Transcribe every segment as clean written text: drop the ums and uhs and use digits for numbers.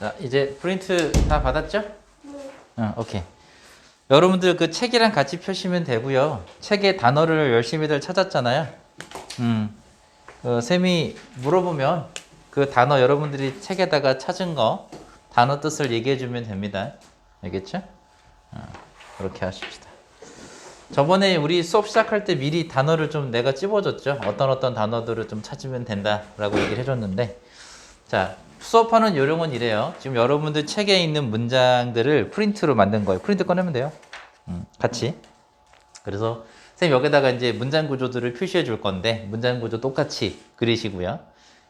자, 이제 프린트 다 받았죠? 네. 오케이. 여러분들 그 책이랑 같이 펴시면 되고요. 책에 단어를 열심히들 찾았잖아요. 쌤이 물어보면 그 단어 여러분들이 책에다가 찾은 거 단어 뜻을 얘기해 주면 됩니다. 알겠죠? 그렇게 하십시다. 저번에 우리 수업 시작할 때 미리 단어를 좀 내가 찝어줬죠. 어떤 단어들을 좀 찾으면 된다라고 얘기를 해줬는데, 자, 수업하는 요령은 이래요. 지금 여러분들 책에 있는 문장들을 프린트로 만든 거예요. 프린트 꺼내면 돼요. 같이. 그래서 선생님 여기다가 이제 문장 구조들을 표시해 줄 건데 문장 구조 똑같이 그리시고요.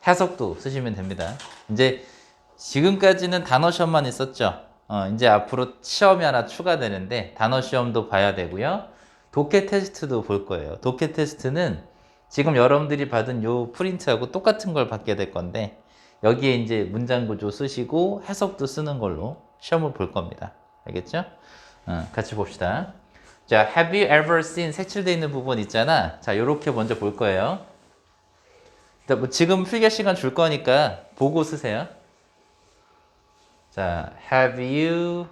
해석도 쓰시면 됩니다. 이제 지금까지는 단어 시험만 있었죠. 이제 앞으로 시험이 하나 추가되는데 단어 시험도 봐야 되고요. 독해 테스트도 볼 거예요. 독해 테스트는 지금 여러분들이 받은 요 프린트하고 똑같은 걸 받게 될 건데 여기에 이제 문장 구조 쓰시고 해석도 쓰는 걸로 시험을 볼 겁니다. 알겠죠? 같이 봅시다. 자, have you ever seen 색칠되어 있는 부분 있잖아. 자, 요렇게 먼저 볼 거예요. 뭐 지금 필기 시간 줄 거니까 보고 쓰세요. 자, have you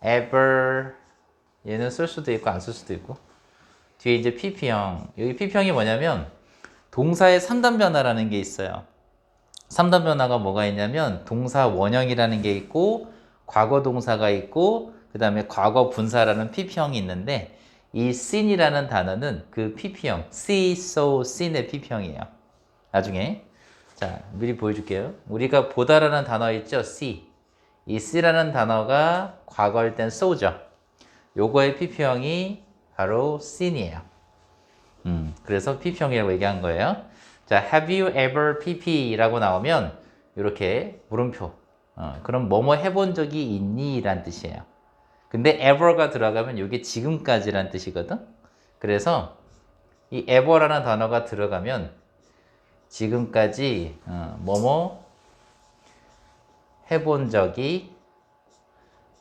ever 얘는 쓸 수도 있고 안 쓸 수도 있고 뒤에 이제 PP형 여기 PP형이 뭐냐면 동사의 3단 변화라는 게 있어요. 3단 변화가 뭐가 있냐면 동사 원형이라는 게 있고 과거 동사가 있고 그 다음에 과거 분사라는 PP형이 있는데 이 seen이라는 단어는 그 PP형 see, saw, seen의 PP형이에요. 나중에 자 미리 보여줄게요. 우리가 보다라는 단어 있죠? see. 이 see라는 단어가 과거일 땐 saw죠. 요거의 PP형이 바로 seen이에요. 그래서 PP형이라고 얘기한 거예요. 자, have you ever PP라고 나오면 이렇게 물음표. 그럼 뭐뭐 해본 적이 있니? 라는 뜻이에요. 근데 ever가 들어가면 이게 지금까지란 뜻이거든. 그래서 이 ever라는 단어가 들어가면 지금까지 뭐뭐 해본 적이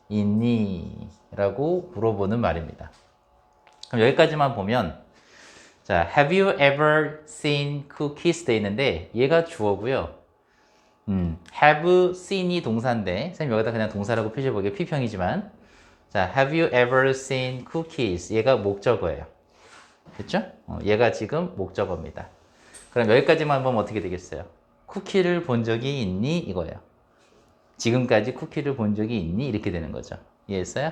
있니? 라고 물어보는 말입니다. 그럼 여기까지만 보면 자, have you ever seen cookies 돼 있는데 얘가 주어고요. have seen이 동사인데 선생님 여기다 그냥 동사라고 표시해보기에 피평이지만 자, have you ever seen cookies 얘가 목적어예요. 됐죠? 얘가 지금 목적어입니다. 그럼 여기까지만 보면 어떻게 되겠어요? 쿠키를 본 적이 있니? 이거예요. 지금까지 쿠키를 본 적이 있니? 이렇게 되는 거죠. 이해했어요?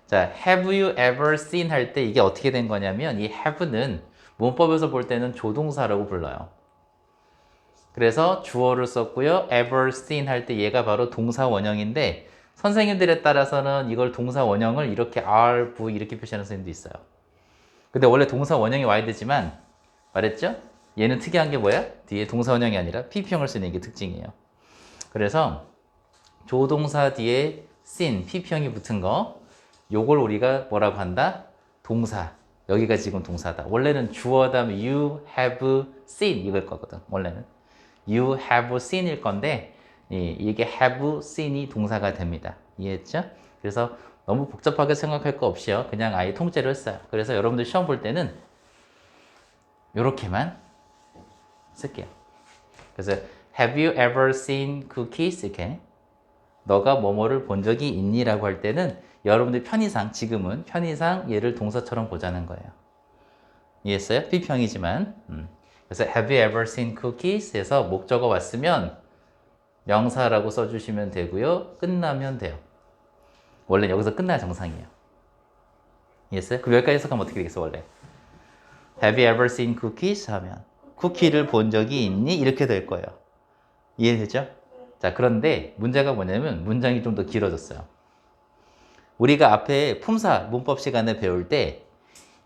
자, have you ever seen 할 때 이게 어떻게 된 거냐면 이 have는 문법에서 볼 때는 조동사라고 불러요. 그래서 주어를 썼고요. ever seen 할 때 얘가 바로 동사 원형인데 선생님들에 따라서는 이걸 동사 원형을 이렇게 RV 이렇게 표시하는 선생님도 있어요. 근데 원래 동사 원형이 와야 되지만 말했죠? 얘는 특이한 게 뭐야? 뒤에 동사 원형이 아니라 PP형을 쓰는 게 특징이에요. 그래서 조동사 뒤에 seen, PP형이 붙은 거 요걸 우리가 뭐라고 한다? 동사. 여기가 지금 동사다. 원래는 주어 다음에 you have seen 이걸 거거든. 원래는 you have seen일 건데 이게 have seen이 동사가 됩니다. 이해했죠? 그래서 너무 복잡하게 생각할 거 없이요. 그냥 아예 통째로 했어요. 그래서 여러분들 시험 볼 때는 이렇게만 쓸게요. 그래서 have you ever seen cookies? 이렇게 너가 뭐뭐를 본 적이 있니? 라고 할 때는 여러분들 편의상 지금은 편의상 얘를 동사처럼 보자는 거예요. 이해했어요? 비평이지만 그래서 have you ever seen cookies? 해서 목적어 왔으면 명사라고 써주시면 되고요. 끝나면 돼요. 원래 여기서 끝나야 정상이에요. 이해했어요? 그럼 여기까지 해석하면 어떻게 되겠어 원래? Have you ever seen cookies? 하면 쿠키를 본 적이 있니? 이렇게 될 거예요. 이해되죠? 자, 그런데 문제가 뭐냐면 문장이 좀 더 길어졌어요. 우리가 앞에 품사 문법 시간에 배울 때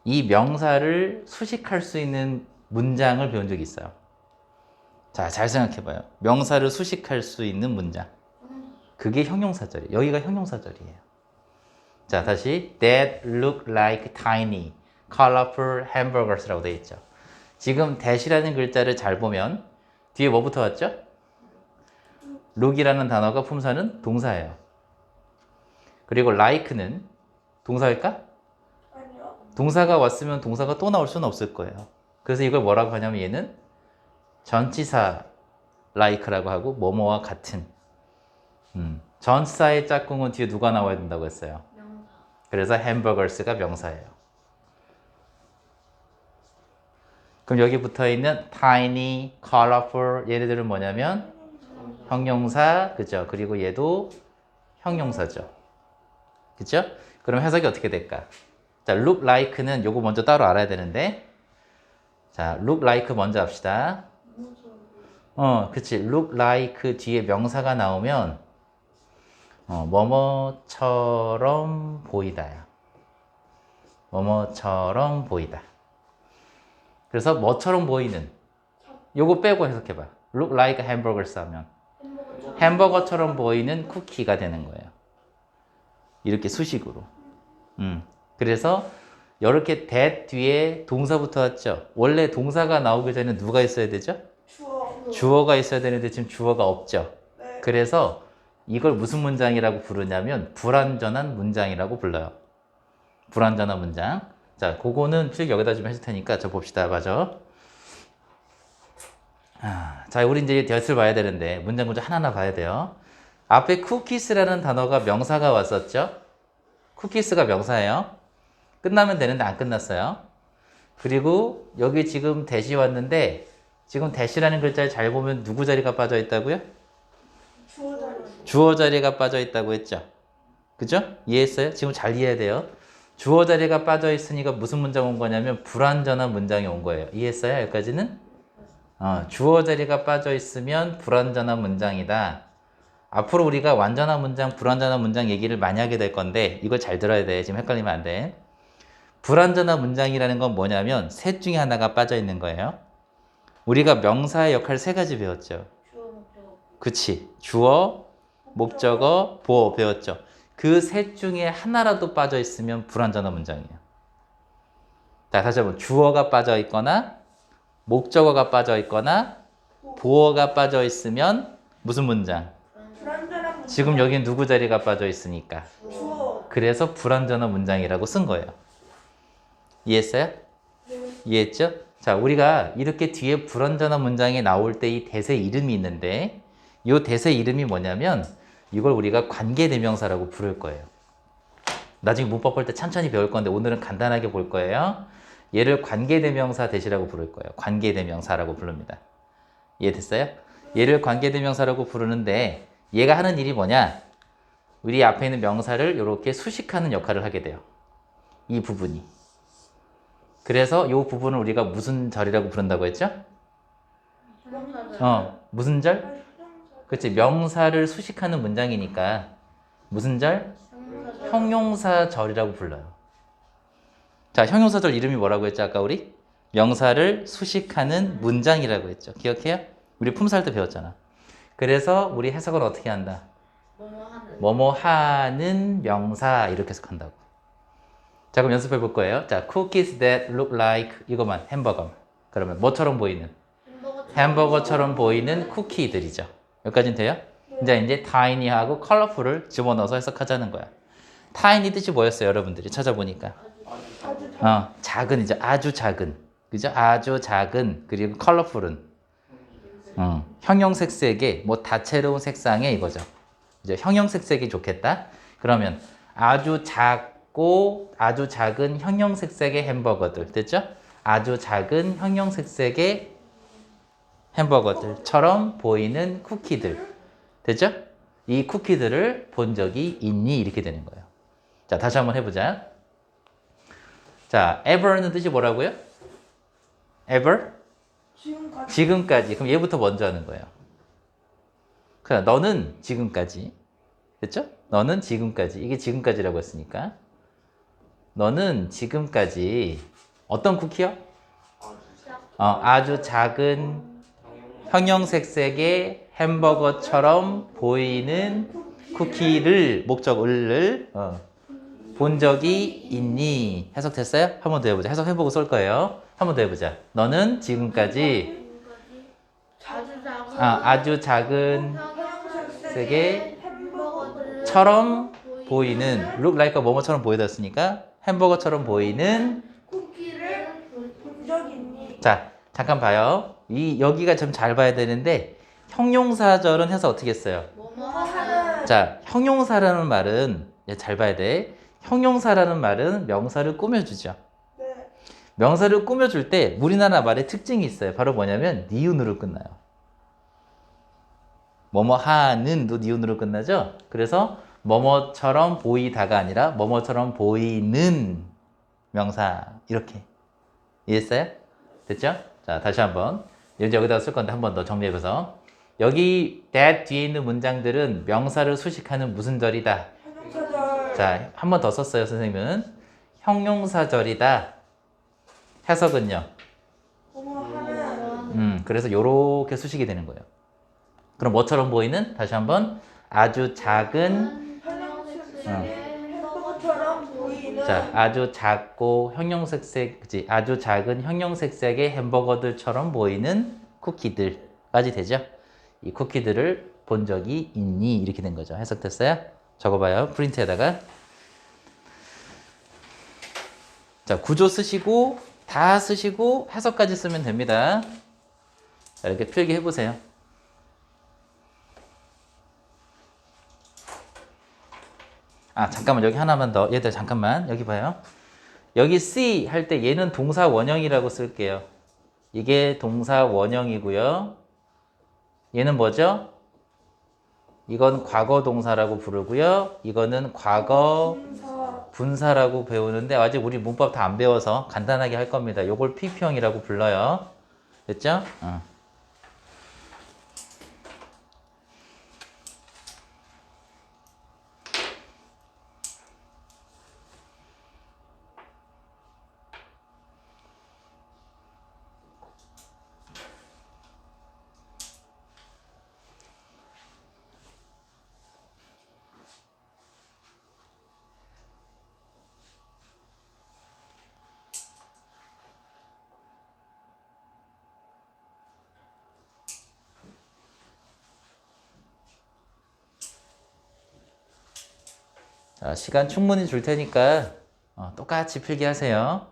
이 명사를 수식할 수 있는 문장을 배운 적이 있어요. 자, 잘 생각해봐요. 명사를 수식할 수 있는 문장. 그게 형용사절이에요. 여기가 형용사절이에요. 자, 다시 That look like tiny, colorful hamburgers라고 되어 있죠. 지금 that이라는 글자를 잘 보면 뒤에 뭐부터 왔죠? look이라는 단어가 품사는 동사예요. 그리고 like는 동사일까? 아니요. 동사가 왔으면 동사가 또 나올 수는 없을 거예요. 그래서 이걸 뭐라고 하냐면 얘는 전치사 like라고 하고 뭐뭐와 같은 전치사의 짝꿍은 뒤에 누가 나와야 된다고 했어요? 명사. 그래서 hamburgers가 명사예요. 그럼 여기 붙어 있는 tiny, colorful 얘네들은 뭐냐면 형용사, 그죠? 그리고 얘도 형용사죠. 그죠? 그럼 해석이 어떻게 될까? 자, look like는 요거 먼저 따로 알아야 되는데, 자, look like 먼저 합시다. 그치. look like 뒤에 명사가 나오면 뭐뭐처럼 보이다야. 뭐뭐처럼 보이다. 그래서 뭐처럼 보이는 요거 빼고 해석해봐. look like hamburgers 하면 햄버거처럼 보이는 쿠키가 되는 거예요. 이렇게 수식으로. 그래서 이렇게 that 뒤에 동사부터 왔죠. 원래 동사가 나오기 전에 누가 있어야 되죠? 주어가 있어야 되는데 지금 주어가 없죠. 그래서 이걸 무슨 문장이라고 부르냐면 불완전한 문장이라고 불러요. 불완전한 문장. 자, 그거는 쭉 여기다 좀 해줄 테니까 저 봅시다. 맞아. 자, 우리 이제 뎨을 봐야 되는데 문장 구조 하나하나 봐야 돼요. 앞에 쿠키스라는 단어가 명사가 왔었죠. 쿠키스가 명사예요. 끝나면 되는데 안 끝났어요. 그리고 여기 지금 대시 왔는데 지금 대시라는 글자에 잘 보면 누구 자리가 빠져 있다고요? 주어 자리가 빠져 있다고 했죠. 그죠? 이해했어요? 지금 잘 이해해야 돼요. 주어 자리가 빠져 있으니까 무슨 문장 온 거냐면 불완전한 문장이 온 거예요. 이해했어요? 여기까지는? 주어 자리가 빠져 있으면 불완전한 문장이다. 앞으로 우리가 완전한 문장, 불완전한 문장 얘기를 많이 하게 될 건데 이걸 잘 들어야 돼. 지금 헷갈리면 안 돼. 불완전한 문장이라는 건 뭐냐면 셋 중에 하나가 빠져 있는 거예요. 우리가 명사의 역할 세 가지 배웠죠. 주어, 목적어. 그치. 주어, 목적어, 보어 배웠죠. 그 셋 중에 하나라도 빠져 있으면 불완전한 문장이에요. 자, 다시 한번 주어가 빠져 있거나 목적어가 빠져 있거나 보어가 빠져 있으면 무슨 문장? 불완전한 문장. 지금 여기 누구 자리가 빠져 있으니까. 주어. 그래서 불완전한 문장이라고 쓴 거예요. 이해했어요? 이해했죠? 자, 우리가 이렇게 뒤에 불완전한 문장이 나올 때 이 대세 이름이 있는데 이 대세 이름이 뭐냐면 이걸 우리가 관계대명사라고 부를 거예요. 나중에 문법 볼 때 천천히 배울 건데 오늘은 간단하게 볼 거예요. 얘를 관계대명사 대시라고 부를 거예요. 관계대명사라고 부릅니다. 이해됐어요? 얘를 관계대명사라고 부르는데 얘가 하는 일이 뭐냐? 우리 앞에 있는 명사를 이렇게 수식하는 역할을 하게 돼요. 이 부분이. 그래서 이 부분을 우리가 무슨 절이라고 부른다고 했죠? 무슨 절? 그렇지. 명사를 수식하는 문장이니까 무슨 절? 형용사절이라고 불러요. 자, 형용사절 이름이 뭐라고 했죠? 아까 우리? 명사를 수식하는 문장이라고 했죠. 기억해요? 우리 품살 때 배웠잖아. 그래서 우리 해석은 어떻게 한다? 뭐뭐 하는 명사 이렇게 해석한다고. 자, 그럼 연습해 볼 거예요. 자, cookies that look like 이거만 햄버거. 그러면 뭐처럼 보이는? 햄버거처럼 보이는 쿠키들이죠. 여기까지는 돼요? 이제 tiny하고 colorful을 집어넣어서 해석하자는 거야. tiny 뜻이 뭐였어요, 여러분들이 찾아보니까? 작은이죠. 아주 작은. 그죠? 아주 작은. 그리고 colorful은 형형색색의 뭐 다채로운 색상의 이거죠. 이제 형형색색이 좋겠다. 그러면 아주 작고 아주 작은 형형색색의 햄버거들 됐죠? 아주 작은 형형색색의 햄버거들처럼 보이는 쿠키들 됐죠? 이 쿠키들을 본 적이 있니? 이렇게 되는 거예요. 자, 다시 한번 해보자. 자, ever는 뜻이 뭐라고요? ever? 지금까지. 그럼 얘부터 먼저 하는 거예요. 그냥 너는 지금까지. 됐죠? 너는 지금까지. 이게 지금까지라고 했으니까. 너는 지금까지 어떤 쿠키요? 아주 작은 형형색색의 햄버거처럼 보이는 쿠키를 목적을 본 적이 있니? 해석됐어요? 한 번 더 해보자. 해석해보고 쏠 거예요. 한 번 더 해보자. 너는 지금까지 아주 작은 색의 처럼 보이는 look like가 뭐뭐처럼 보이다였으니까 햄버거처럼 보이는 쿠키를 본 적 있니? 자, 잠깐 봐요. 여기가 좀 잘 봐야 되는데 형용사절은 해서 어떻게 했어요? 뭐뭐 하는 자, 형용사라는 말은 잘 봐야 돼. 형용사라는 말은 명사를 꾸며주죠. 네. 명사를 꾸며줄 때 우리나라 말의 특징이 있어요. 바로 뭐냐면 니은으로 끝나요. 뭐뭐 하는도 니은으로 끝나죠. 그래서 뭐뭐처럼 보이다가 아니라 뭐뭐처럼 보이는 명사 이렇게 이해했어요? 됐죠? 자, 다시 한번 이제 여기다가 쓸 건데 한 번 더 정리해봐서 여기 that 뒤에 있는 문장들은 명사를 수식하는 무슨 절이다. 형용사절. 자, 한 번 더 썼어요, 선생님은. 형용사절이다. 해석은요. 뭐뭐 하는. 그래서 요렇게 수식이 되는 거예요. 그럼 뭐처럼 보이는? 다시 한번. 아주 작은, 햄버거처럼 보이는. 자, 아주 작고 형형색색, 그치? 아주 작은 형형색색의 햄버거들처럼 보이는 쿠키들까지 되죠? 이 쿠키들을 본 적이 있니? 이렇게 된 거죠. 해석됐어요? 적어봐요. 프린트에다가. 자, 구조 쓰시고 다 쓰시고 해석까지 쓰면 됩니다. 자, 이렇게 필기해 보세요. 아, 잠깐만 여기 하나만 더. 얘들 잠깐만 여기 봐요. 여기 see 할 때 얘는 동사 원형이라고 쓸게요. 이게 동사 원형이고요. 얘는 뭐죠? 이건 과거 동사라고 부르고요. 이거는 과거 분사라고 배우는데 아직 우리 문법 다 안 배워서 간단하게 할 겁니다. 요걸 PP형이라고 불러요. 됐죠? 자, 시간 충분히 줄 테니까 똑같이 필기하세요.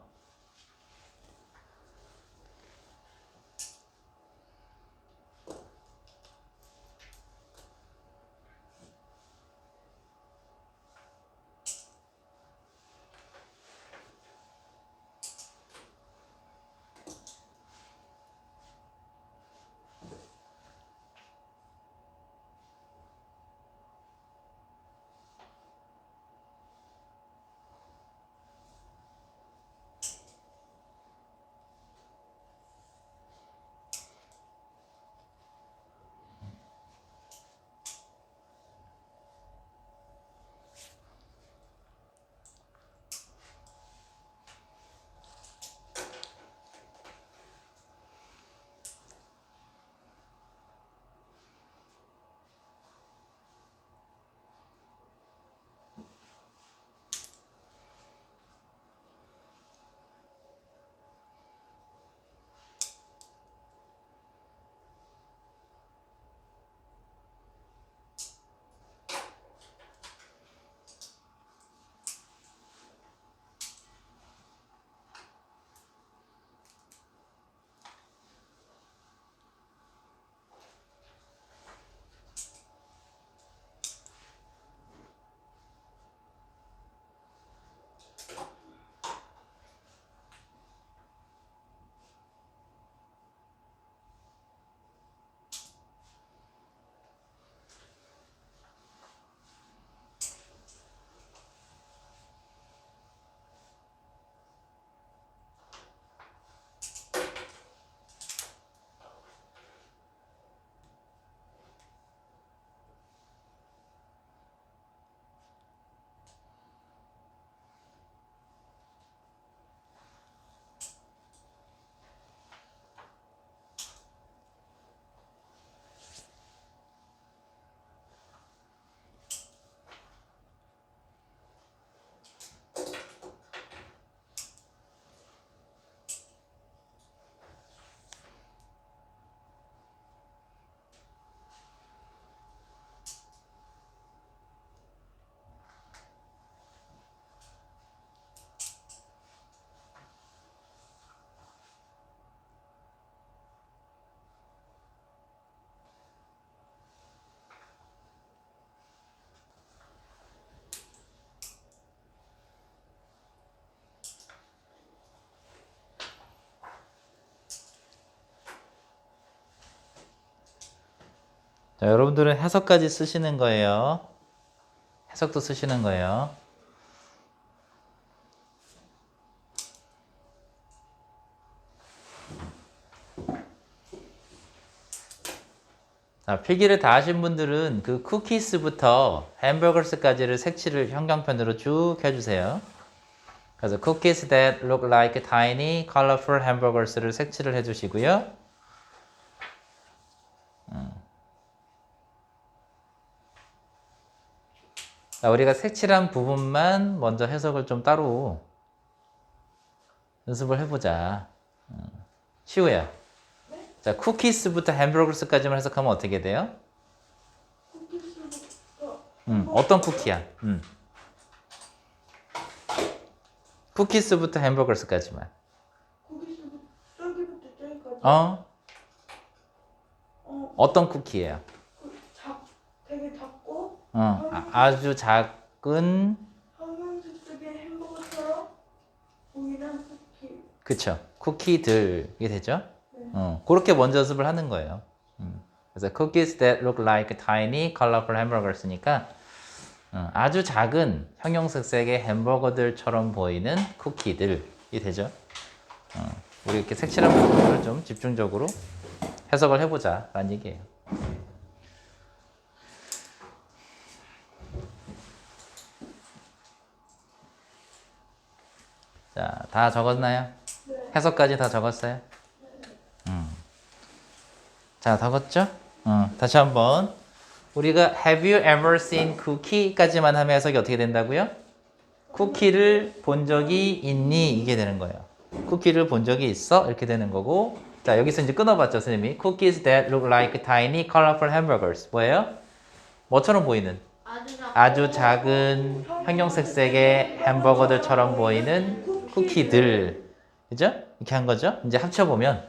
자, 여러분들은 해석까지 쓰시는 거예요. 해석도 쓰시는 거예요. 자, 필기를 다 하신 분들은 그 쿠키스부터 햄버거스까지를 색칠을 형광펜으로 쭉 해주세요. 그래서 cookies that look like tiny, colorful hamburgers를 색칠을 해주시고요. 자, 우리가 색칠한 부분만 먼저 해석을 좀 따로 연습을 해보자. 시우야. 자, 쿠키스부터 햄버거스까지만 해석하면 어떻게 돼요? 쿠키스부터 어떤 쿠키야? 쿠키스부터 햄버거스까지만. 쿠키스부터 저기부터 저기까지. 어떤 쿠키예요? 되게 작고 아주 작은, 황금색 속의 햄버거처럼 보이는 쿠키. 그쵸. 쿠키들, 이게 되죠? 그렇게 먼저 연습을 하는 거예요. 그래서 cookies that look like tiny, colorful hamburgers니까 아주 작은 형형색색의 햄버거들처럼 보이는 쿠키들이 되죠. 우리 이렇게 색칠한 부분을 좀 집중적으로 해석을 해보자 라는 얘기예요. 자, 다 적었나요? 네. 해석까지 다 적었어요? 자, 적었죠? 다시 한번. 우리가 Have you ever seen cookie까지만 하면 해석이 어떻게 된다고요? 쿠키를 본 적이 있니? 이게 되는 거예요. 쿠키를 본 적이 있어? 이렇게 되는 거고. 자, 여기서 이제 끊어봤죠, 선생님이. Cookies that look like tiny, colorful hamburgers. 뭐예요? 뭐처럼 보이는? 아주 작은 형형색색의 햄버거들처럼 보이는 쿠키들. 그죠? 이렇게 한 거죠? 이제 합쳐보면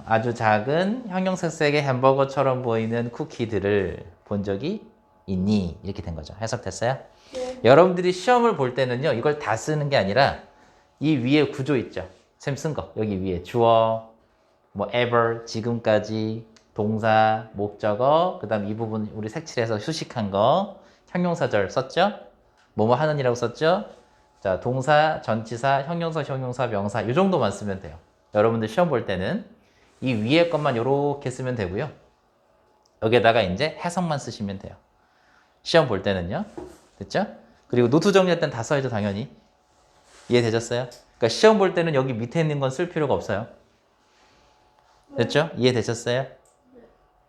아주 작은 형형색색의 햄버거처럼 보이는 쿠키들을 본 적이 있니? 이렇게 된 거죠. 해석됐어요? 네. 여러분들이 시험을 볼 때는요, 이걸 다 쓰는 게 아니라 이 위에 구조 있죠. 쌤 쓴 거. 여기 위에 주어, 뭐 ever, 지금까지, 동사, 목적어, 그 다음 이 부분 우리 색칠해서 휴식한 거, 형용사절 썼죠? 뭐뭐 하는이라고 썼죠? 자, 동사, 전치사, 형용사, 형용사, 명사 이 정도만 쓰면 돼요. 여러분들 시험 볼 때는 이 위에 것만 이렇게 쓰면 되고요. 여기에다가 이제 해석만 쓰시면 돼요. 시험 볼 때는요. 됐죠? 그리고 노트 정리할 땐 다 써야죠, 당연히. 이해되셨어요? 그러니까 시험 볼 때는 여기 밑에 있는 건 쓸 필요가 없어요. 됐죠? 이해되셨어요?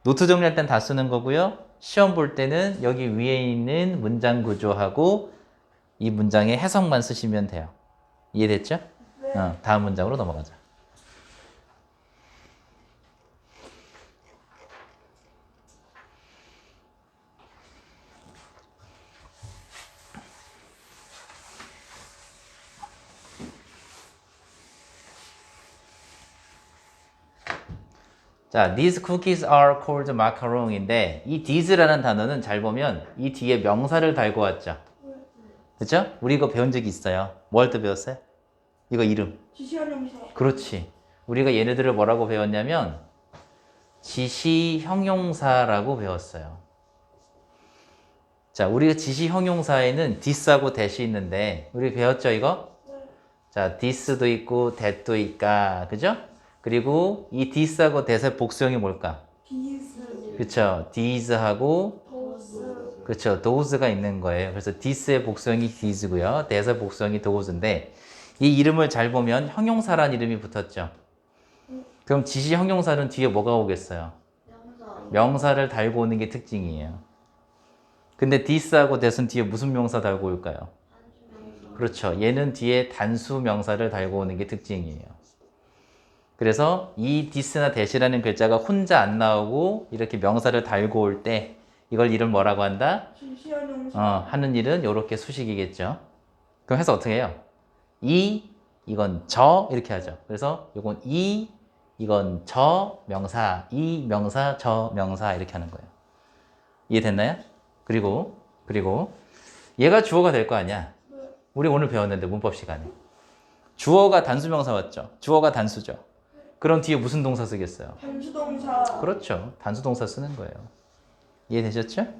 노트 정리할 땐 다 쓰는 거고요. 시험 볼 때는 여기 위에 있는 문장 구조하고 이 문장의 해석만 쓰시면 돼요. 이해됐죠? 네. 다음 문장으로 넘어가자. 자, these cookies are called macaron인데 이 these라는 단어는 잘 보면 이 뒤에 명사를 달고 왔죠. 그렇죠? 우리 이거 배운 적이 있어요. 뭐 할 때 배웠어요? 이거 이름. 지시한 형사. 그렇지. 우리가 얘네들을 뭐라고 배웠냐면 지시 형용사라고 배웠어요. 자, 우리가 지시 형용사에는 this하고 that이 있는데 우리 배웠죠, 이거? 자, this도 있고 that도 있까. 그죠? 그리고 이 this하고 that의 복수형이 뭘까? 디스. 그쵸? these하고 도스. 그쵸? those가 있는 거예요. 그래서 this의 복수형이 these고요. that의 복수형이 those인데 이 이름을 잘 보면 형용사란 이름이 붙었죠. 그럼 지시 형용사는 뒤에 뭐가 오겠어요? 명사를 달고 오는 게 특징이에요. 근데 this하고 that은 뒤에 무슨 명사 달고 올까요? 그렇죠. 얘는 뒤에 단수 명사를 달고 오는 게 특징이에요. 그래서 이 this나 that이라는 글자가 혼자 안 나오고 이렇게 명사를 달고 올 때 이걸 이름 뭐라고 한다? 지시한 형사. 하는 일은 이렇게 수식이겠죠. 그럼 해서 어떻게 해요? 이건 저 이렇게 하죠. 그래서 이건 이건 저 명사, 이 명사, 저 명사 이렇게 하는 거예요. 이해됐나요? 그리고 얘가 주어가 될 거 아니야. 우리 오늘 배웠는데 문법 시간에 주어가 단수명사 맞죠? 주어가 단수죠. 그럼 뒤에 무슨 동사 쓰겠어요? 단수동사. 그렇죠. 단수동사 쓰는 거예요. 이해되셨죠? 네.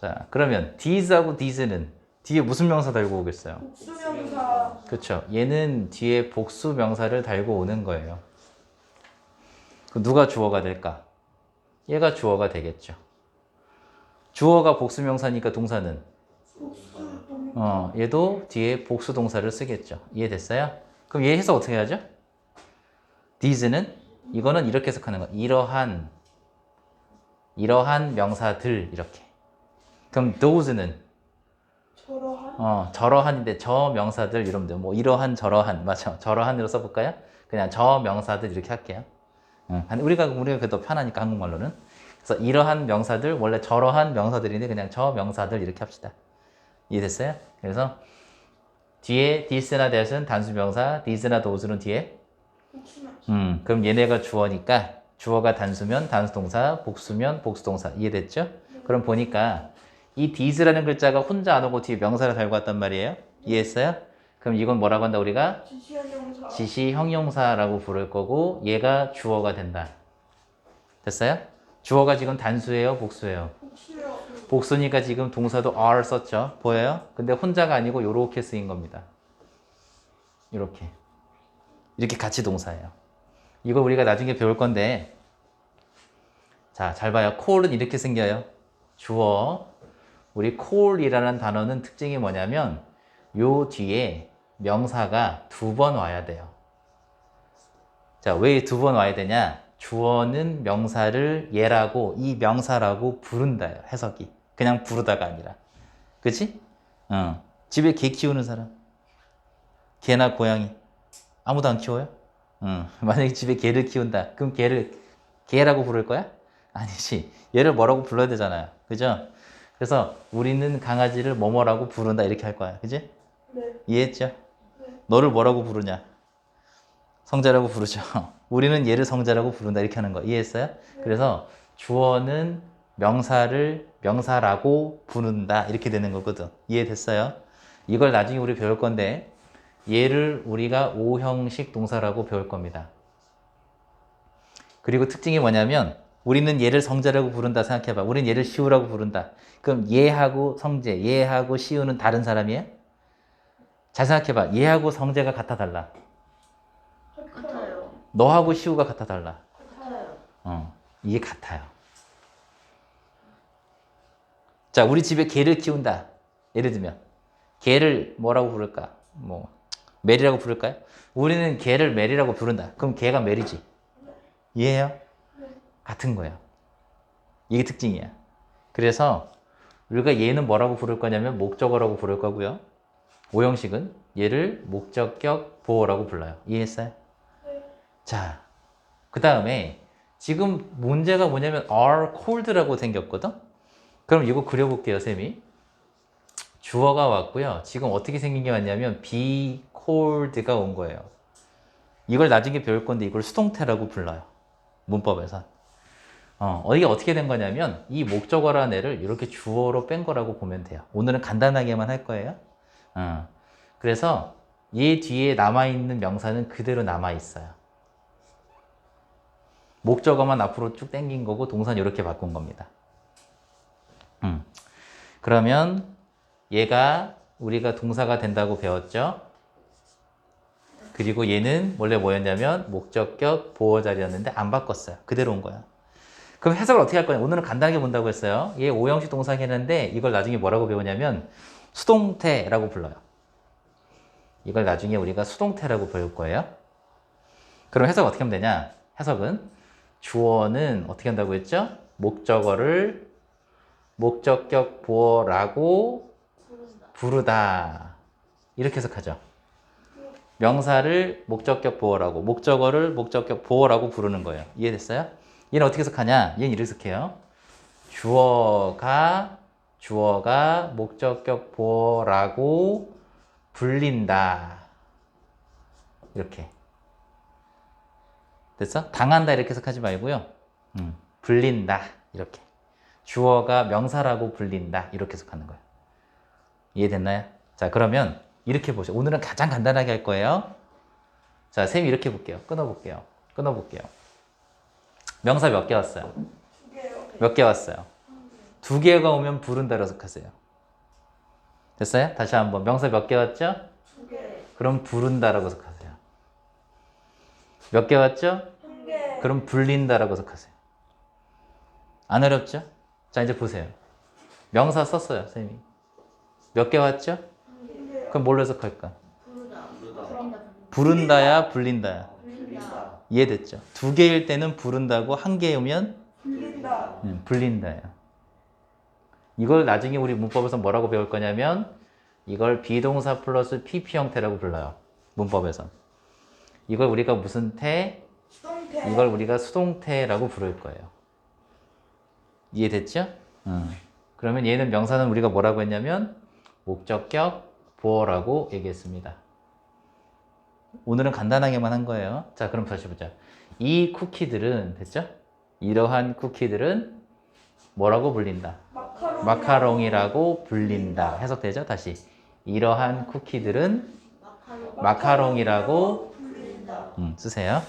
자, 그러면 these하고 these는 뒤에 무슨 명사 달고 오겠어요? 복수명사. 그렇죠. 얘는 뒤에 복수 명사를 달고 오는 거예요. 그럼 누가 주어가 될까? 얘가 주어가 되겠죠. 주어가 복수 명사니까 동사는 복수 동. 얘도 뒤에 복수 동사를 쓰겠죠. 이해됐어요? 그럼 얘 해석 어떻게 하죠? these는 이거는 이렇게 해석하는 거. 이러한 명사들 이렇게. 그럼 those는 저러한. 저러한인데 저 명사들 이러면 돼요. 뭐 이러한 저러한 맞죠? 저러한으로 써볼까요? 그냥 저 명사들 이렇게 할게요. 우리가 그래도 편하니까 한국말로는. 그래서 이러한 명사들 원래 저러한 명사들인데 그냥 저 명사들 이렇게 합시다. 이해됐어요? 그래서 뒤에 this나 that은 단수 명사, these나 those는 뒤에. 복수명사. 그럼 얘네가 주어니까 주어가 단수면 단수 동사, 복수면 복수 동사. 이해됐죠? 그럼 보니까 이 these라는 글자가 혼자 안 오고 뒤에 명사를 달고 왔단 말이에요. 이해했어요? 그럼 이건 뭐라고 한다 우리가? 지시한 형사. 지시 형용사라고 부를 거고 얘가 주어가 된다. 됐어요? 주어가 지금 단수예요, 복수예요? 복수요. 복수니까 지금 동사도 are 썼죠. 보여요? 근데 혼자가 아니고 요렇게 쓰인 겁니다. 요렇게. 이렇게 같이 동사예요. 이거 우리가 나중에 배울 건데 자, 잘 봐요. call은 이렇게 생겨요. 주어. 우리 call이라는 단어는 특징이 뭐냐면 요 뒤에 명사가 2번 와야 돼요. 자, 왜 2번 와야 되냐? 주어는 명사를 얘라고 이 명사라고 부른다요. 해석이. 그냥 부르다가 아니라. 그치? 집에 개 키우는 사람. 개나 고양이. 아무도 안 키워요? 만약에 집에 개를 키운다. 그럼 개라고 부를 거야? 아니지. 얘를 뭐라고 불러야 되잖아요. 그죠? 그래서 우리는 강아지를 뭐뭐라고 부른다. 이렇게 할 거야. 그지? 네. 이해했죠? 네. 너를 뭐라고 부르냐? 성자라고 부르죠. 우리는 얘를 성자라고 부른다. 이렇게 하는 거. 이해했어요? 그래서 주어는 명사를 명사라고 부른다. 이렇게 되는 거거든. 이해됐어요? 이걸 나중에 우리 배울 건데 얘를 우리가 오형식 동사라고 배울 겁니다. 그리고 특징이 뭐냐면 우리는 얘를 성자라고 부른다 생각해봐. 우리는 얘를 시우라고 부른다. 그럼 얘하고 성재, 얘하고 시우는 다른 사람이에요? 잘 생각해봐. 얘하고 성재가 같아 달라? 같아요. 너하고 시우가 같아 달라? 같아요. 이게 같아요. 자, 우리 집에 개를 키운다. 예를 들면 개를 뭐라고 부를까? 뭐 메리라고 부를까요? 우리는 개를 메리라고 부른다. 그럼 개가 메리지. 이해해요? 같은 거예요. 이게 특징이야. 그래서 우리가 얘는 뭐라고 부를 거냐면 목적어라고 부를 거고요. 오형식은 얘를 목적격 보어라고 불러요. 이해했어요? 자, 그 다음에 지금 문제가 뭐냐면 are cold라고 생겼거든? 그럼 이거 그려볼게요, 쌤이. 주어가 왔고요. 지금 어떻게 생긴 게 왔냐면 be cold가 온 거예요. 이걸 나중에 배울 건데 이걸 수동태라고 불러요. 문법에서. 이게 어떻게 된 거냐면 이 목적어라는 애를 이렇게 주어로 뺀 거라고 보면 돼요. 오늘은 간단하게만 할 거예요. 그래서 얘 뒤에 남아있는 명사는 그대로 남아있어요. 목적어만 앞으로 쭉 당긴 거고 동사는 이렇게 바꾼 겁니다. 그러면 얘가 우리가 동사가 된다고 배웠죠? 그리고 얘는 원래 뭐였냐면 목적격 보어 자리였는데 안 바꿨어요. 그대로 온 거야. 그럼 해석을 어떻게 할 거냐? 오늘은 간단하게 본다고 했어요. 얘 오형식 동사긴 했는데 이걸 나중에 뭐라고 배우냐면 수동태라고 불러요. 이걸 나중에 우리가 수동태라고 배울 거예요. 그럼 해석 어떻게 하면 되냐? 해석은 주어는 어떻게 한다고 했죠? 목적어를 목적격 보어라고 부르다. 이렇게 해석하죠. 명사를 목적격 보어라고, 목적어를 목적격 보어라고 부르는 거예요. 이해됐어요? 얘는 어떻게 해석하냐? 얘는 이렇게 해석해요. 주어가 목적격 보어라고 불린다. 이렇게. 됐어? 당한다 이렇게 해석하지 말고요. 불린다. 이렇게. 주어가 명사라고 불린다. 이렇게 해석하는 거예요. 이해됐나요? 자, 그러면 이렇게 보죠. 오늘은 가장 간단하게 할 거예요. 자, 쌤이 이렇게 볼게요. 끊어볼게요. 명사 몇 개 왔어요? 2개요. 몇 개 왔어요? 두 개가 오면 부른다라고 생각하세요. 됐어요? 다시 한번. 명사 몇 개 왔죠? 2개. 그럼 부른다라고 생각하세요. 몇 개 왔죠? 1개. 그럼 불린다라고 생각하세요. 안 어렵죠? 자, 이제 보세요. 명사 썼어요, 선생님이. 몇 개 왔죠? 1개. 그럼 뭘로 해석할까? 부르다. 부른다. 부른다야, 불린다야? 불린다. 이해됐죠? 두 개일 때는 부른다고, 한 개이면 불린다. 불린다예요. 이걸 나중에 우리 문법에서 뭐라고 배울 거냐면 이걸 비동사 플러스 PP 형태라고 불러요. 문법에서. 이걸 우리가 무슨 태? 수동태. 이걸 우리가 수동태라고 부를 거예요. 이해됐죠? 그러면 얘는 명사는 우리가 뭐라고 했냐면 목적격 보어라고 얘기했습니다. 오늘은 간단하게만 한 거예요. 자, 그럼 다시 보자. 이 쿠키들은 됐죠? 이러한 쿠키들은 뭐라고 불린다? 마카롱이라고 불린다. 해석되죠? 다시. 이러한 쿠키들은 마카롱이라고 불린다. 쓰세요.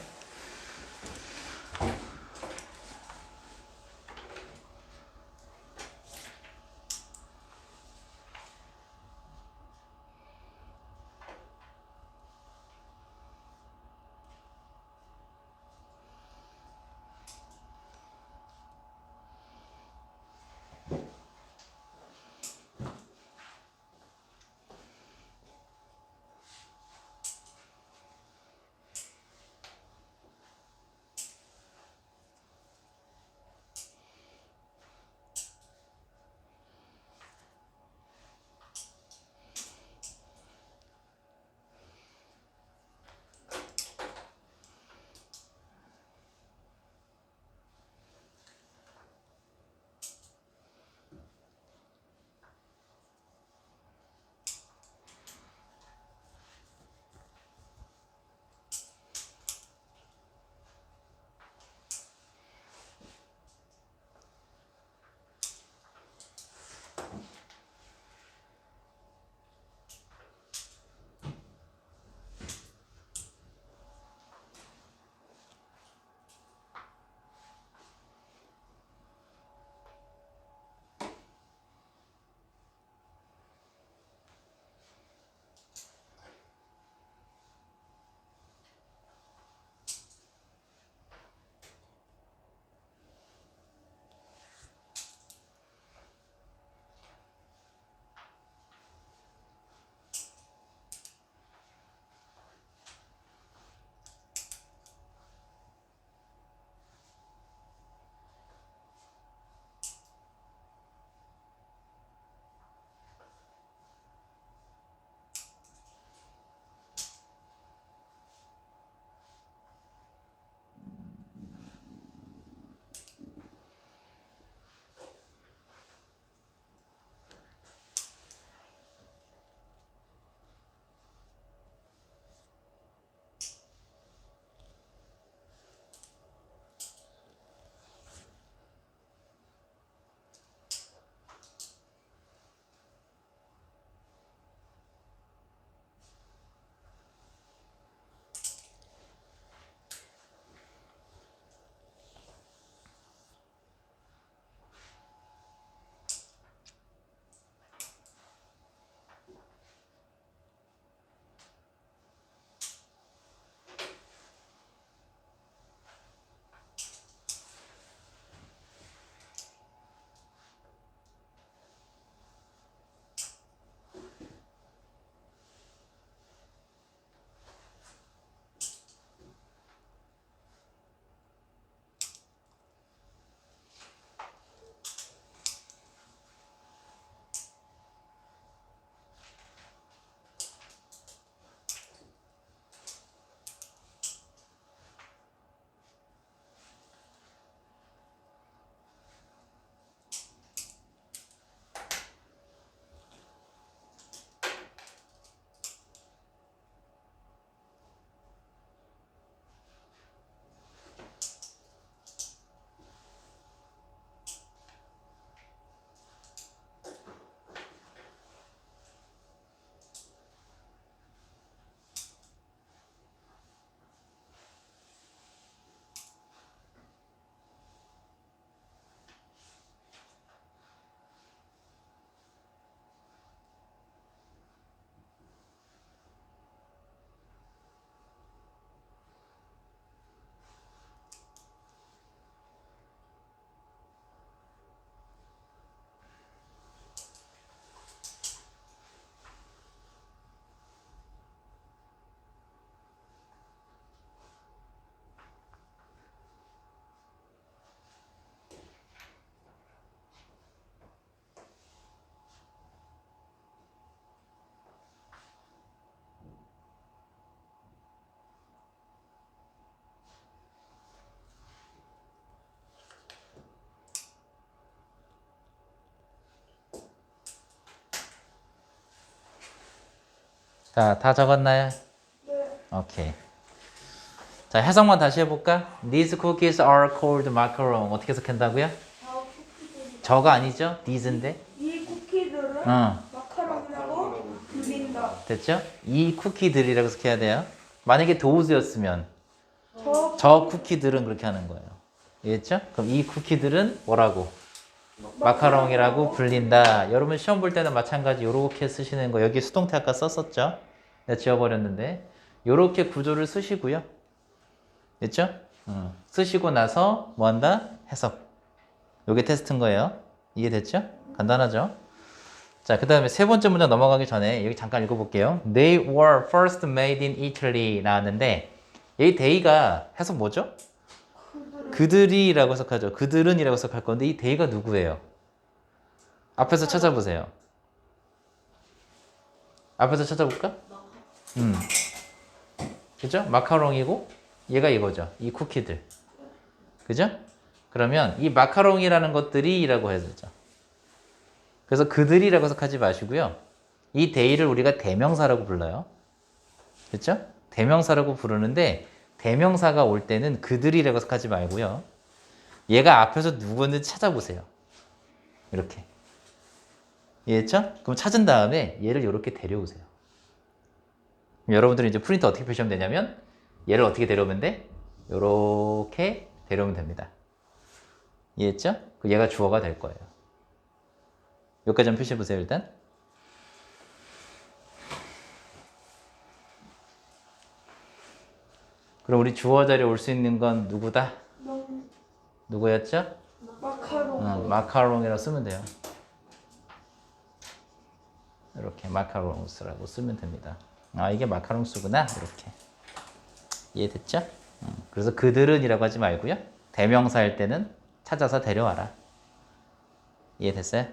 자, 다 적었나요? 네. 오케이. 자, 해석만 다시 해볼까? These cookies are called macaron. 어떻게 해석한다고요? 쿠키들이. 저가 아니죠? These인데. 이 쿠키들은 어. 마카롱이라고 불린다. 됐죠? 이 쿠키들이라고 해석해야 돼요. 만약에 those였으면 저 쿠키들은 그렇게 하는 거예요. 이해했죠? 그럼 이 쿠키들은 뭐라고? 마카롱이라고 불린다. 여러분 시험 볼 때는 마찬가지 요렇게 쓰시는 거. 여기 수동태 아까 썼었죠? 내가 지워버렸는데 요렇게 구조를 쓰시고요. 됐죠? 쓰시고 나서 뭐 한다? 해석. 요게 테스트인 거예요. 이해됐죠? 간단하죠? 자, 그 다음에 세 번째 문장 넘어가기 전에 여기 잠깐 읽어볼게요. They were first made in Italy 나왔는데 이 they가 해석 뭐죠? 그들이라고 해석하죠. 그들은이라고 해석할 건데 이 they가 누구예요? 앞에서 찾아보세요. 앞에서 찾아볼까? 그죠? 마카롱이고 얘가 이거죠. 이 쿠키들. 그죠? 그러면 이 마카롱이라는 것들이라고 해야 되죠. 그래서 그들이라고 해석하지 마시고요. 이 they를 우리가 대명사라고 불러요. 그렇죠? 대명사라고 부르는데 대명사가 올 때는 그들이라고 해석하지 말고요. 얘가 앞에서 누구였는지 찾아보세요. 이렇게. 이해했죠? 그럼 찾은 다음에 얘를 이렇게 데려오세요. 여러분들이 이제 프린트 어떻게 표시하면 되냐면 얘를 어떻게 데려오면 돼? 이렇게 데려오면 됩니다. 이해했죠? 얘가 주어가 될 거예요. 여기까지 한번 표시해 보세요, 일단. 그럼 우리 주어 자리에 올 수 있는 건 누구다? 누구였죠? 마카롱. 마카롱이라고 쓰면 돼요. 이렇게 마카롱스라고 쓰면 됩니다. 아, 이게 마카롱스구나. 이렇게. 이해됐죠? 그래서 그들은이라고 하지 말고요. 대명사 할 때는 찾아서 데려와라. 이해됐어요?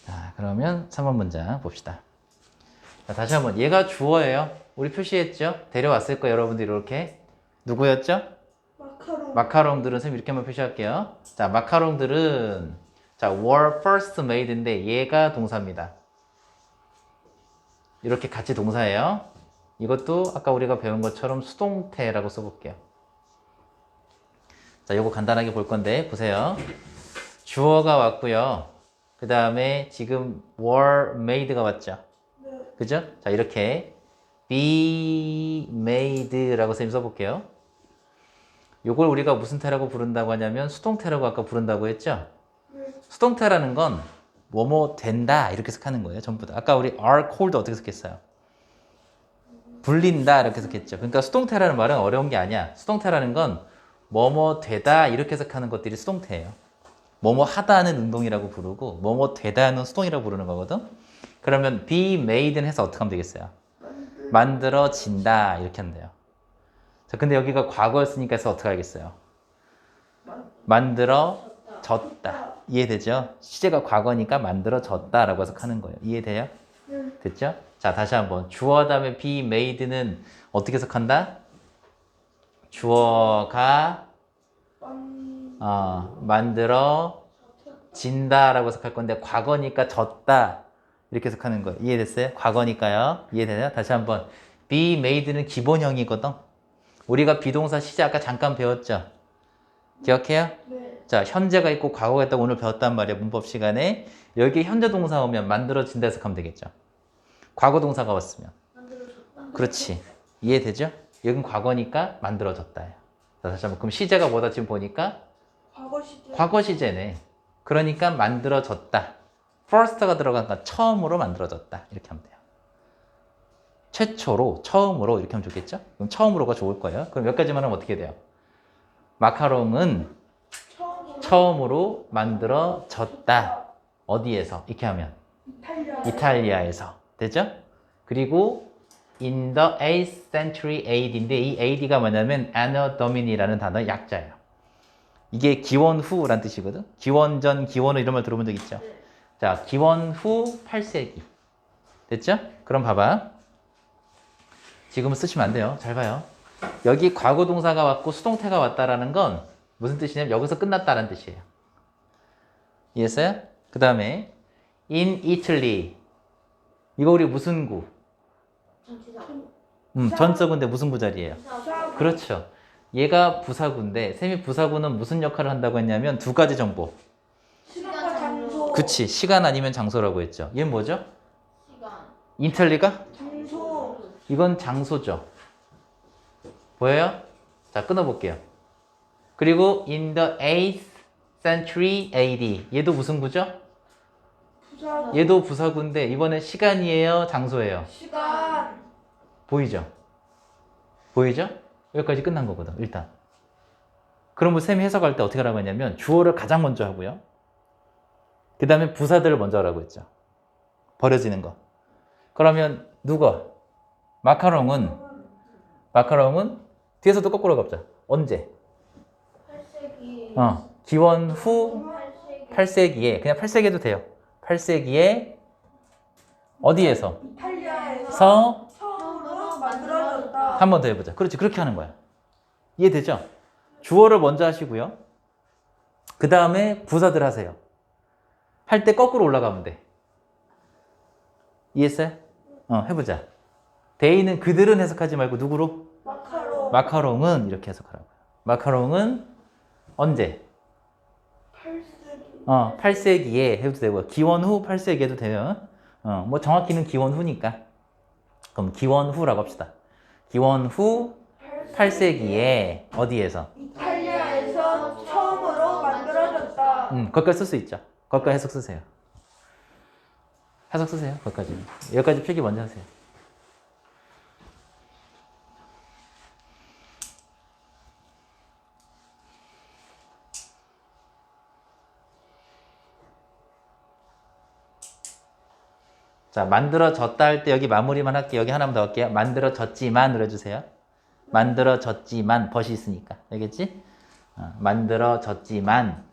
자, 그러면 3번 문장 봅시다. 자, 다시 한번 얘가 주어예요. 우리 표시했죠? 데려왔을 거예요. 여러분들이 이렇게. 누구였죠? 마카롱. 마카롱들은 선생님 이렇게만 표시할게요. 자, 마카롱들은 자, were first made인데 얘가 동사입니다. 이렇게 같이 동사예요. 이것도 아까 우리가 배운 것처럼 수동태라고 써볼게요. 자, 요거 간단하게 볼 건데 보세요. 주어가 왔고요. 그 다음에 지금 were made가 왔죠. 네. 그죠? 자, 이렇게 be made라고 선생님 써볼게요. 요걸 우리가 무슨 태라고 부른다고 하냐면 수동태라고 아까 부른다고 했죠? 네. 수동태라는 건 뭐뭐 된다 이렇게 해석하는 거예요. 전부 다. 아까 우리 are called 어떻게 해석했어요? 불린다 이렇게 해석했죠. 그러니까 수동태라는 말은 어려운 게 아니야. 수동태라는 건 뭐뭐 되다 이렇게 해석하는 것들이 수동태예요. 뭐뭐 하다는 운동이라고 부르고 뭐뭐 되다는 수동이라고 부르는 거거든. 그러면 be made는 해서 어떻게 하면 되겠어요? 만들어진다 이렇게 하면 돼요. 자, 근데 여기가 과거였으니까 해서 어떻게 하겠어요? 만들어졌다. 이해되죠? 시제가 과거니까 만들어졌다라고 해석하는 거예요. 이해돼요? 네. 됐죠? 자, 다시 한번 주어 다음에 be made는 어떻게 해석한다? 주어가 만들어진다라고 해석할 건데 과거니까 졌다 이렇게 해석하는 거예요. 이해됐어요? 과거니까요. 이해되나요? 다시 한번 be made는 기본형이거든. 우리가 비동사 시제 아까 잠깐 배웠죠? 기억해요? 네. 자, 현재가 있고 과거가 있다고 오늘 배웠단 말이에요. 문법 시간에. 여기 현재 동사 오면 만들어진다 해석하면 되겠죠. 과거 동사가 왔으면. 그렇지. 이해되죠? 여긴 과거니까 만들어졌다예요. 자, 다시 한번. 그럼 시제가 뭐다 지금 보니까? 과거 시제. 과거 시제네. 그러니까 만들어졌다. first가 들어가니까 처음으로 만들어졌다. 이렇게 하면 돼요. 최초로, 처음으로 이렇게 하면 좋겠죠? 그럼 처음으로가 좋을 거예요. 그럼 여기까지만 하면 어떻게 돼요? 마카롱은 처음으로 만들어졌다. 어디에서? 이렇게 하면 이탈리아에서. 되죠? 그리고 in the 8th century AD인데 이 AD가 뭐냐면 Anno Domini라는 단어의 약자예요. 이게 기원 후란 뜻이거든. 기원 전, 기원 후 이런 말 들어본 적 있죠? 자, 기원 후 8세기. 됐죠? 그럼 봐봐. 지금은 쓰시면 안 돼요. 잘 봐요. 여기 과거 동사가 왔고 수동태가 왔다라는 건 무슨 뜻이냐면 여기서 끝났다는 뜻이에요. 이해했어요? 그 다음에 in Italy. 이거 우리 무슨 구? 전적인데 무슨 부자리예요? 부사구. 그렇죠. 얘가 부사구인데 쌤이 부사구는 무슨 역할을 한다고 했냐면 두 가지 정보. 시간과 장소. 그치. 시간 아니면 장소라고 했죠. 얘는 뭐죠? 시간. 이탈리가? 장소. 이건 장소죠. 보여요? 자, 끊어볼게요. 그리고 in the 8th century AD. 얘도 무슨 구죠? 부사구. 얘도 부사구인데 이번엔 시간이에요? 장소예요? 시간. 보이죠? 보이죠? 여기까지 끝난 거거든, 일단. 그러면 쌤이 해석할 때 어떻게 하라고 했냐면 주어를 가장 먼저 하고요. 그 다음에 부사들을 먼저 하라고 했죠. 버려지는 거. 그러면 누가? 마카롱은 뒤에서도 거꾸로 가보자. 언제? 8세기. 기원 후 8세기. 8세기에, 그냥 8세기에도 돼요. 8세기에 어디에서? 이탈리아에서 처음으로 만들어졌다. 한 번 더 해보자. 그렇지, 그렇게 하는 거야. 이해되죠? 주어를 먼저 하시고요. 그 다음에 부사들 하세요. 할 때 거꾸로 올라가면 돼. 이해했어요? 해보자. 데이는 그들은 해석하지 말고 누구로? 마카롱. 마카롱은 이렇게 해석하라고요. 마카롱은 언제? 8세기. 8세기에 해도 되고 기원 후 8세기 해도 돼요. 뭐 정확히는 기원 후니까. 그럼 기원 후라고 합시다. 기원 후 8세기에 어디에서? 이탈리아에서 처음으로 만들어졌다. 거기까지 쓸 수 있죠. 거기까지 해석 쓰세요. 해석 쓰세요. 거기까지. 여기까지 필기 먼저 하세요. 자, 만들어졌다 할 때 여기 마무리만 할게요. 여기 하나만 더 할게요. 만들어졌지만 눌러주세요. 만들어졌지만 벗이 있으니까. 알겠지? 만들어졌지만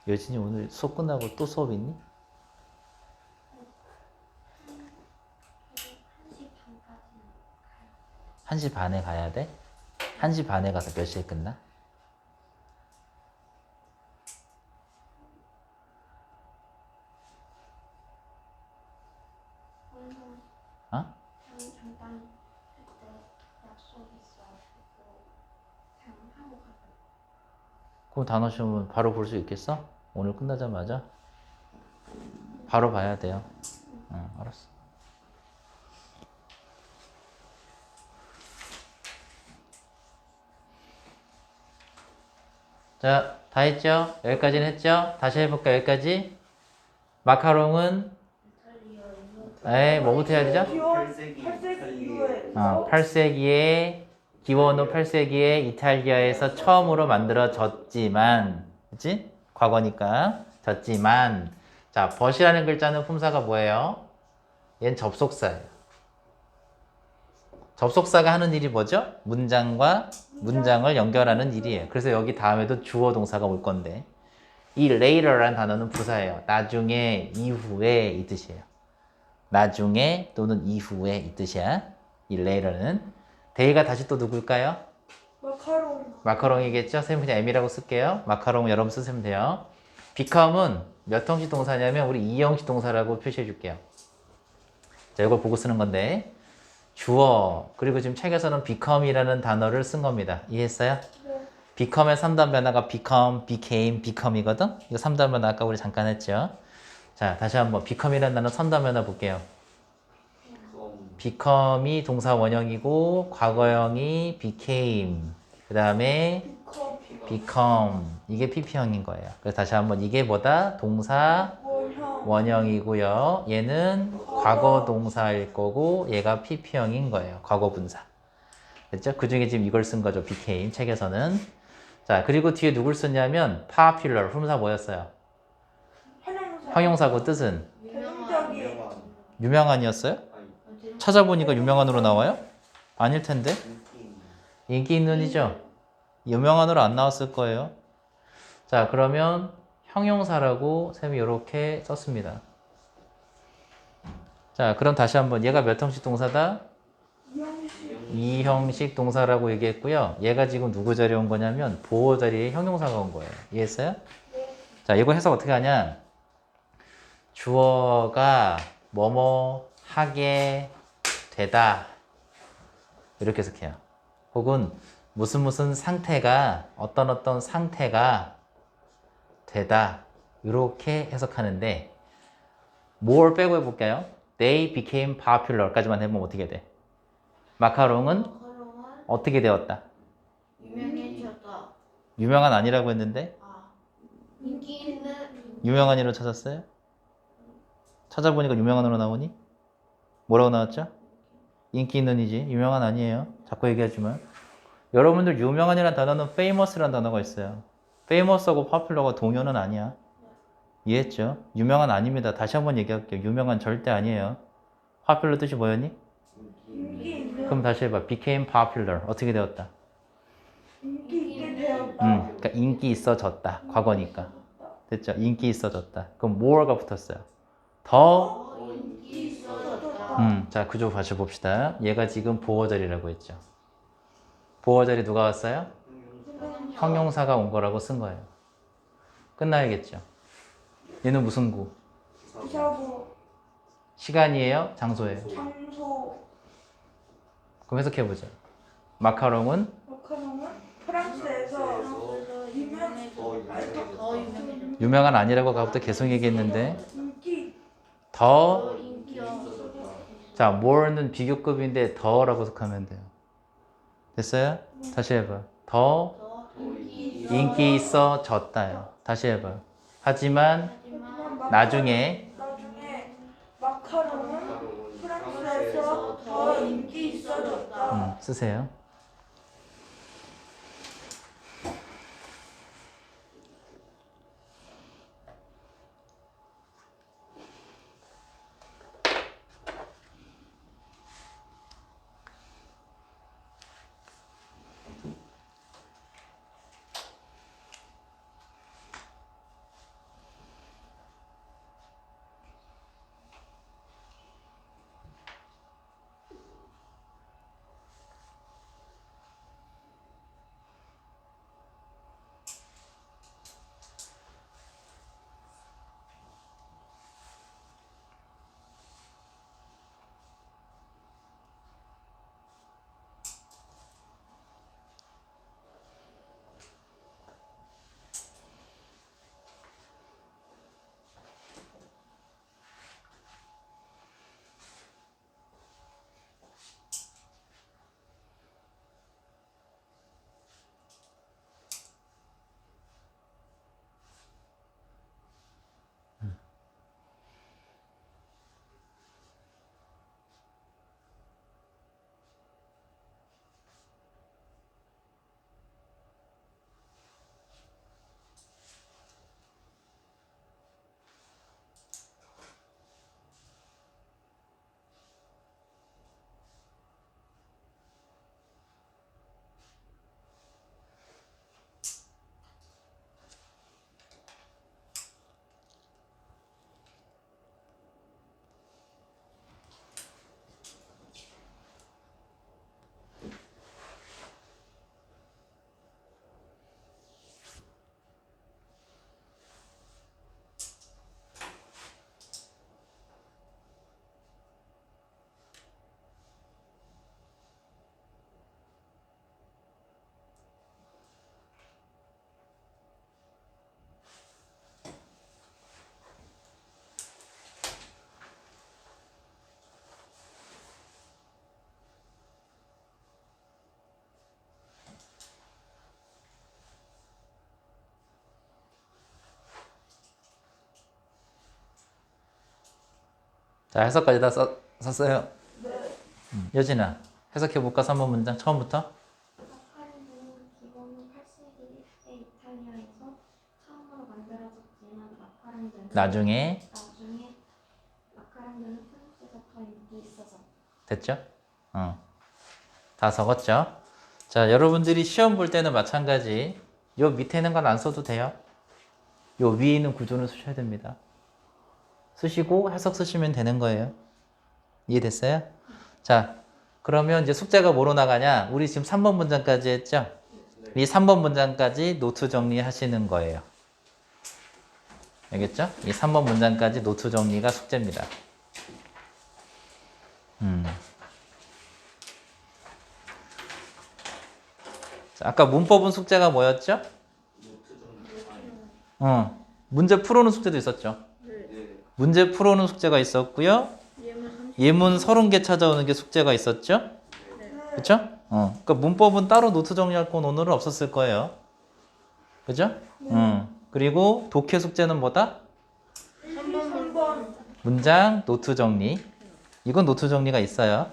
여진이 오늘 수업 끝나고 또 수업 있니? 1시 반에 가야 돼? 1시 반에 가서 몇 시에 끝나? 어? 잠깐 그때 약속 있어가지고 그냥 하고 가요. 그럼 단어 시험은 바로 볼 수 있겠어? 오늘 끝나자마자? 바로 봐야 돼요. 응, 알았어. 자, 다 했죠? 여기까지는 했죠? 다시 해볼까, 여기까지? 마카롱은? 뭐부터 해야 되죠? 기원 8세기 이후에. 8세기에, 기원 후 8세기에 이탈리아에서 처음으로 만들어졌지만, 그치? 과거니까. 졌지만. 자, 벗이라는 글자는 품사가 뭐예요? 얘는 접속사예요. 접속사가 하는 일이 뭐죠? 문장과 문장을 연결하는 일이에요. 그래서 여기 다음에도 주어 동사가 올 건데 이 later라는 단어는 부사예요. 나중에, 이후에 이 뜻이에요. 나중에 또는 이후에 이 뜻이야. 이 later는. 데이가 다시 또 누굴까요? 마카롱. 마카롱이겠죠? 쌤 그냥 M이라고 쓸게요. 마카롱 여러분 쓰시면 돼요. become은 몇 형식 동사냐면 우리 2형식 동사라고 표시해 줄게요. 자, 이걸 보고 쓰는 건데 주어. 그리고 지금 책에서는 become이라는 단어를 쓴 겁니다. 이해했어요? 네. become의 3단 변화가 become, became, become이거든? 이거 3단 변화 아까 우리 잠깐 했죠? 자, 다시 한번 become이라는 단어 3단 변화 볼게요. become이 동사 원형이고 과거형이 became. 그 다음에 become. 이게 PP형인 거예요. 그래서 다시 한번 이게 뭐다? 동사 원형. 원형이고요. 얘는 과거 동사일 거고 얘가 PP형인 거예요. 과거 분사. 됐죠? 그 중에 지금 이걸 쓴 거죠. became 책에서는. 자, 그리고 뒤에 누굴 썼냐면 popular. 품사 뭐였어요? 형용사. 형용사고 뜻은 대중적인. 유명한이었어요? 찾아보니까 유명한으로 나와요? 아닐 텐데. 인기 있는이죠? 유명한으로 안 나왔을 거예요. 자, 그러면 형용사라고 쌤이 이렇게 썼습니다. 자, 그럼 다시 한번 얘가 몇 형식 동사다? 이형식. 2형식 동사라고 얘기했고요. 얘가 지금 누구 자리에 온 거냐면 보호 자리에 형용사가 온 거예요. 이해했어요? 네. 자, 이거 해석 어떻게 하냐? 주어가 뭐뭐 하게 되다. 이렇게 해석해요. 혹은 무슨 상태가 어떤 상태가 되다. 이렇게 해석하는데 뭘 빼고 해볼까요? They became popular까지만 해보면 어떻게 돼? 마카롱은 마카롱은 어떻게 되었다? 유명해졌다. 유명한 아니라고 했는데 아, 인기 있는 유명한이로 찾았어요? 찾아보니까 유명한으로 나오니? 뭐라고 나왔죠? 인기 있는이지 유명한 아니에요. 자꾸 얘기하지만 여러분들 유명한이라는 단어는 famous라는 단어가 있어요. famous하고 popular가 동요는 아니야. 이해했죠? 유명한 아닙니다. 다시 한번 얘기할게요. 유명한 절대 아니에요. popular 뜻이 뭐였니? 인기 있는. 그럼 다시 해봐. became popular. 어떻게 되었다? 인기 있게 되었다. 그러니까 인기 있어졌다. 과거니까. 됐죠? 인기 있어졌다. 그럼 more가 붙었어요. 더. 인기 있어졌다. 자, 구조 다시 봅시다. 얘가 지금 보호 자리라고 했죠. 보호 자리 누가 왔어요? 형용사가 온 거라고 쓴 거예요. 끝나야겠죠. 얘는 무슨 구? 부사구. 시간이에요? 장소예요? 장소. 그럼 해석해보죠. 마카롱은 마카롱은 프랑스에서 더 유명해졌다. 유명한 아니라고 아까부터 계속 얘기했는데 인기 더. 인기 있어졌다. 자, more는 비교급인데 더라고 해석하면 돼요. 됐어요? 다시 해봐. 더 더 인기 인기 있어졌다요. 다시 해봐. 하지만 나중에 나중에 마카롱은 프랑스에서 더 인기 있어졌다. 쓰세요. 자, 해석까지 다 썼어요. 네. 여진아, 해석해볼까? 3번 문장 처음부터? 마카렌은 기본 8세기의 이탈리아에서 처음으로 만들어졌지만 나중에 마카렌은 프랑스에서 더 인기 있어서 됐죠? 다 적었죠? 자, 여러분들이 시험 볼 때는 마찬가지. 요 밑에 있는 건 안 써도 돼요. 요 위에 있는 구조는 쓰셔야 됩니다. 쓰시고 해석 쓰시면 되는 거예요. 이해됐어요? 자, 그러면 이제 숙제가 뭐로 나가냐? 우리 지금 3번 문장까지 했죠? 이 3번 문장까지 노트 정리하시는 거예요. 알겠죠? 이 3번 문장까지 노트 정리가 숙제입니다. 자, 아까 문법은 숙제가 뭐였죠? 문제 풀어오는 숙제도 있었죠. 문제 풀어오는 숙제가 있었고요. 예문 30개 찾아오는 게 숙제가 있었죠. 그렇죠? 그러니까 문법은 따로 노트 정리할 건 오늘은 없었을 거예요. 그죠? 그리고 독해 숙제는 뭐다? 3번. 문장 노트 정리. 이건 노트 정리가 있어요.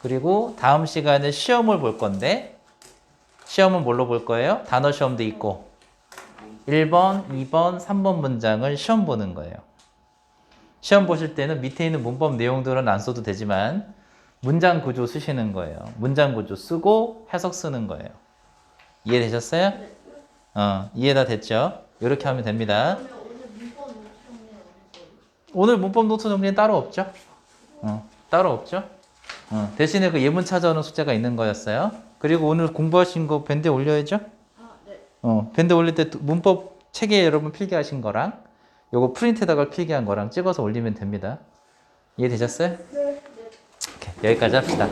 그리고 다음 시간에 시험을 볼 건데 시험은 뭘로 볼 거예요? 단어 시험도 있고 1번, 2번, 3번 문장을 시험 보는 거예요. 시험 보실 때는 밑에 있는 문법 내용들은 안 써도 되지만 문장 구조 쓰시는 거예요. 문장 구조 쓰고 해석 쓰는 거예요. 이해되셨어요? 이해 다 됐죠? 이렇게 하면 됩니다. 오늘 문법 노트 정리는 따로 없죠? 따로 없죠? 대신에 그 예문 찾아오는 숙제가 있는 거였어요. 그리고 오늘 공부하신 거 밴드에 올려야죠? 밴드 올릴 때 문법 책에 여러분 필기하신 거랑 요거 프린트에다가 필기한 거랑 찍어서 올리면 됩니다. 이해되셨어요? 네. 오케이, 여기까지 합시다.